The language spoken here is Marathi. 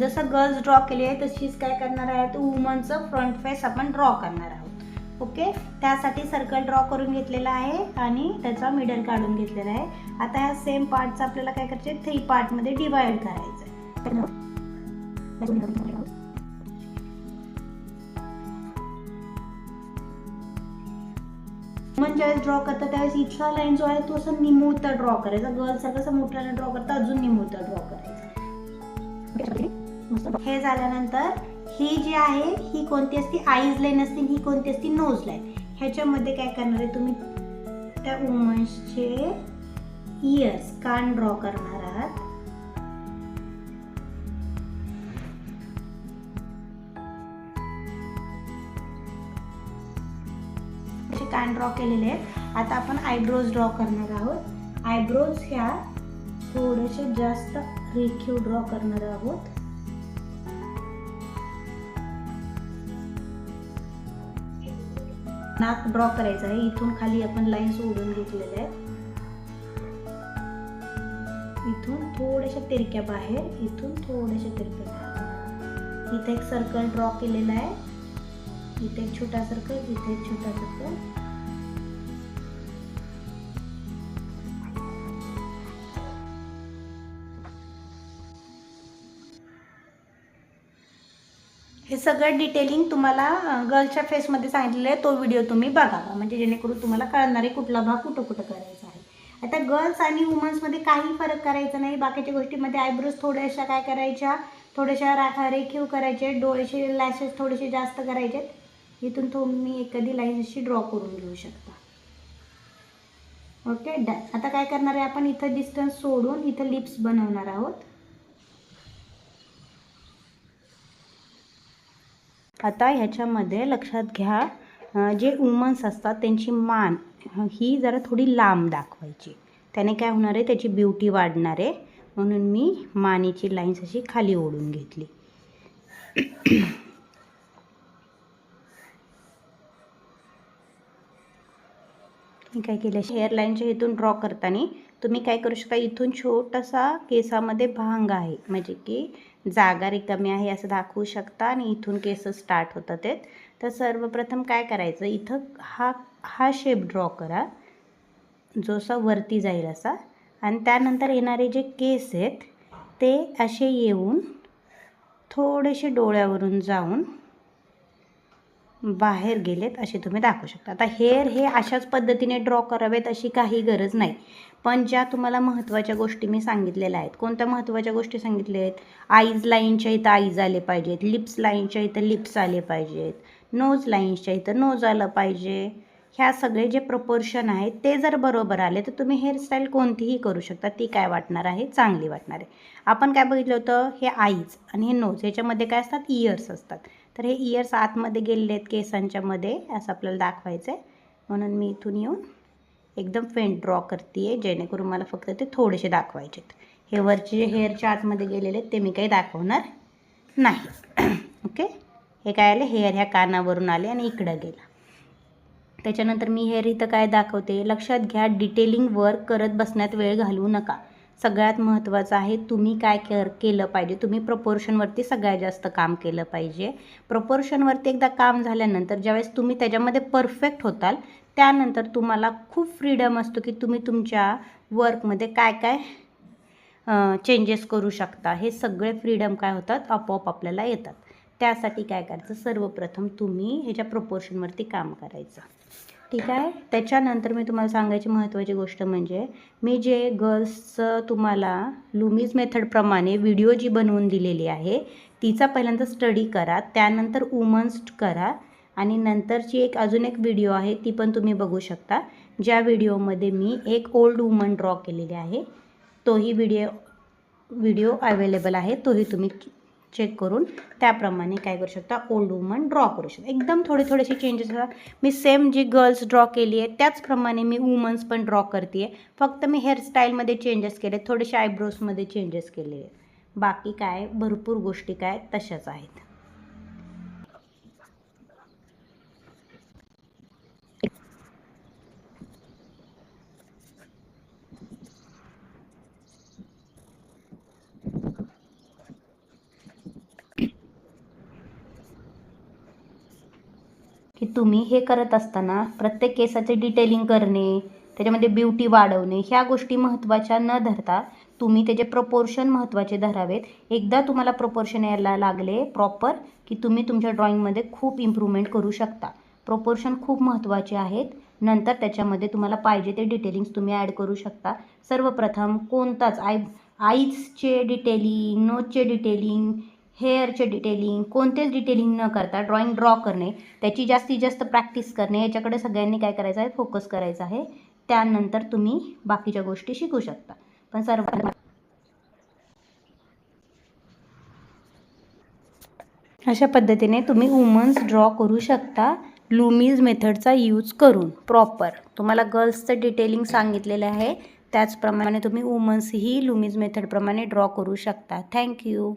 जसं गर्ल्स ड्रॉ केली आहे तशीच काय करणार आहे, तर वुमनचं फ्रंट फेस आपण ड्रॉ करणार आहोत. ओके, त्यासाठी सर्कल ड्रॉ करून घेतलेला आहे आणि त्याचा मिडल काढून घेतलेला आहे. आता ह्या सेम पार्टचं आपल्याला काय करायचं आहे, 3 पार्टमध्ये डिवाइड करायचं आहे. वुमन ज्यावेळेस ड्रॉ करतात त्यावेळेस इथला लाईन जो आहे तो असं निमुळता ड्रॉ करायचा. गर्ल्स कसं मोठ्याने ड्रॉ करता, अजून निमुळता ड्रॉ करायचा. हे झाल्यानंतर ही जी आहे ही कोणती असते, आईज लाईन असते, ही कोणती असते, नोज लाईन. ह्याच्यामध्ये काय करणार आहे तुम्ही, त्या वुमन्सचे इयर्स, कान ड्रॉ करणार आहात. असे कान ड्रॉ केलेले आहेत. आता आपण आयब्रोज ड्रॉ करणार आहोत. आयब्रोज ह्या थोडेसे जास्त रेखीव ड्रॉ करणार आहोत. नाक ड्रॉ करायचं आहे. इथून खाली आपण लाईन सोडून घेतलेल्या आहेत. इथून थोड्याशा तिरक्या बाहेर, इथून थोड्याशा तिरक्या बाहेर. इथे एक सर्कल ड्रॉ केलेला आहे. इथे एक छोटा सर्कल, इथे एक छोटा सर्कल. हे सगळं डिटेलिंग तुम्हाला गर्लच्या फेसमध्ये सांगितलेलं आहे. तो व्हिडिओ तुम्ही बघावा, म्हणजे जेणेकरून तुम्हाला कळणार आहे कुठला भाग कुठं कुठं करायचा आहे. आता गर्ल्स आणि वुमन्समध्ये काही फरक करायचा नाही. बाकीच्या गोष्टीमध्ये आयब्रोज थोड्याशा काय करायच्या, थोड्याशा रेखीव करायचे. डोळ्याचे लॅशेस थोडेसे जास्त करायचे. इथून तुम्ही एखादी लाईन अशी ड्रॉ करून घेऊ शकता. Okay, done. आता काय करणार आहे आपण, इथं डिस्टन्स सोडून इथं लिप्स बनवणार आहोत. आता ह्याच्यामध्ये लक्षात घ्या, जे वुमन्स असतात त्यांची मान ही जरा थोडी लांब दाखवायची. त्याने काय होणार आहे, त्याची ब्युटी वाढणार आहे. म्हणून मी मानेची लाईन्स अशी खाली ओढून घेतली. काय केलं, हेअरलाईनच्या इथून ड्रॉ करताना तुम्ही काय करू शकता, इथून छोटासा केसामध्ये भांग आहे, म्हणजे की जागा रिकामी आहे असं दाखवू शकता. आणि इथून केस स्टार्ट होतात आहेत. तर सर्वप्रथम काय करायचं, इथं हा शेप ड्रॉ करा जो असा वरती जाईल असा. आणि त्यानंतर येणारे जे केस आहेत ते असे येऊन थोडेसे डोळ्यावरून जाऊन बाहेर गेलेत असे तुम्ही दाखवू शकता. आता हेअर हे अशाच पद्धतीने ड्रॉ करावेत अशी काही गरज नाही. पण ज्या तुम्हाला महत्त्वाच्या गोष्टी मी सांगितलेल्या आहेत. कोणत्या महत्त्वाच्या गोष्टी सांगितल्या आहेत, आईज लाईनच्या इथं आईज आले पाहिजेत, लिप्स लाईनच्या इथं लिप्स आले पाहिजेत, नोज लाईन्सच्या इथं नोज आलं पाहिजे. ह्या सगळे जे प्रपोर्शन आहेत ते जर बरोबर आले तर तुम्ही हेअरस्टाईल कोणतीही करू शकता. ती काय वाटणार आहे, चांगली वाटणार आहे. आपण काय बघितलं होतं, हे आईज आणि हे नोज ह्याच्यामध्ये काय असतात, इयर्स असतात. तर हे इयर्स आतमध्ये गेलेले आहेत केसांच्या मध्ये असं आपल्याला दाखवायचं आहे. म्हणून मी इथून येऊन एकदम फेंट ड्रॉ करते आहे, जेणेकरून मला फक्त ते थोडेसे दाखवायचे आहेत. हे वरचे जे हेअरच्या आतमध्ये गेलेले आहेत ते मी काही दाखवणार नाही. ओके, हे काय आले, हेअर ह्या कानावरून आले आणि इकडं गेला. त्याच्यानंतर मी हेअर इथं काय दाखवते, लक्षात घ्या, डिटेलिंग वर्क करत बसण्यात वेळ घालवू नका. सगळ्यात महत्त्वाचं आहे तुम्ही काय केलं पाहिजे, तुम्ही प्रपोर्शनवरती सगळ्यात जास्त काम केलं पाहिजे. प्रपोर्शनवरती एकदा काम झाल्यानंतर ज्यावेळेस तुम्ही त्याच्यामध्ये परफेक्ट होताल त्यानंतर तुम्हाला खूप फ्रीडम असतो की तुम्ही तुमच्या वर्कमध्ये काय काय चेंजेस करू शकता. हे सगळे फ्रीडम काय होतात, आपोआप आपल्याला येतात. त्यासाठी काय करायचं, सर्वप्रथम तुम्ही ह्याच्या प्रपोर्शनवरती काम करायचं. ठीक आहे. त्याच्यानंतर मी तुम्हाला सांगायची महत्त्वाची गोष्ट म्हणजे मी जे गर्ल्सचं तुम्हाला लुमीज मेथडप्रमाणे व्हिडिओ जी बनवून दिलेली आहे तिचा पहिल्यांदा स्टडी करा. त्यानंतर वुमन्स करा आणि नंतरची अजून एक व्हिडिओ आहे ती पण तुम्ही बघू शकता. ज्या व्हिडिओमध्ये मी एक ओल्ड वुमन ड्रॉ केलेली आहे. तोही व्हिडिओ अवेलेबल आहे. तोही तुम्ही चेक करून त्याप्रमाणे काय करू शकता, ओल्ड वुमन ड्रॉ करू शकता. एकदम थोडेसे चेंजेस असतात. मी सेम जी गर्ल्स ड्रॉ केली आहे त्याचप्रमाणे मी वुमन्स पण ड्रॉ करते आहे. फक्त मी हेअरस्टाईलमध्ये चेंजेस केले, थोडेसे आयब्रोजमध्ये चेंजेस केले आहेत. बाकी काय भरपूर गोष्टी काय तशाच आहेत. तुम्ही हे करत असताना प्रत्येक केसाचे डिटेलिंग करणे, त्याच्यामध्ये ब्युटी वाढवणे ह्या गोष्टी महत्त्वाच्या न धरता तुम्ही त्याचे प्रपोर्शन महत्त्वाचे धरावेत. एकदा तुम्हाला प्रपोर्शन यायला लागले प्रॉपर की तुम्ही तुमच्या ड्रॉइंगमध्ये खूप इम्प्रूव्हमेंट करू शकता. प्रपोर्शन खूप महत्त्वाचे आहेत. नंतर त्याच्यामध्ये तुम्हाला पाहिजे ते डिटेलिंग्स तुम्ही ॲड करू शकता. सर्वप्रथम कोणताच आईजचे डिटेलिंग, नोजचे डिटेलिंग, हेअरचे डिटेलिंग कोणतेच डिटेलिंग न करता ड्रॉइंग ड्रॉ करणे, त्याची जास्तीत जास्त प्रॅक्टिस करणे याच्याकडे सगळ्यांनी काय करायचं आहे, फोकस करायचा आहे. त्यानंतर तुम्ही बाकीच्या गोष्टी शिकू शकता. पण अशा पद्धतीने तुम्ही वुमन्स ड्रॉ करू शकता लुमीज मेथडचा यूज करून प्रॉपर. तुम्हाला गर्ल्सचं डिटेलिंग सांगितलेलं आहे, त्याचप्रमाणे तुम्ही वुमन्सही लुमीज मेथडप्रमाणे ड्रॉ करू शकता. थँक्यू.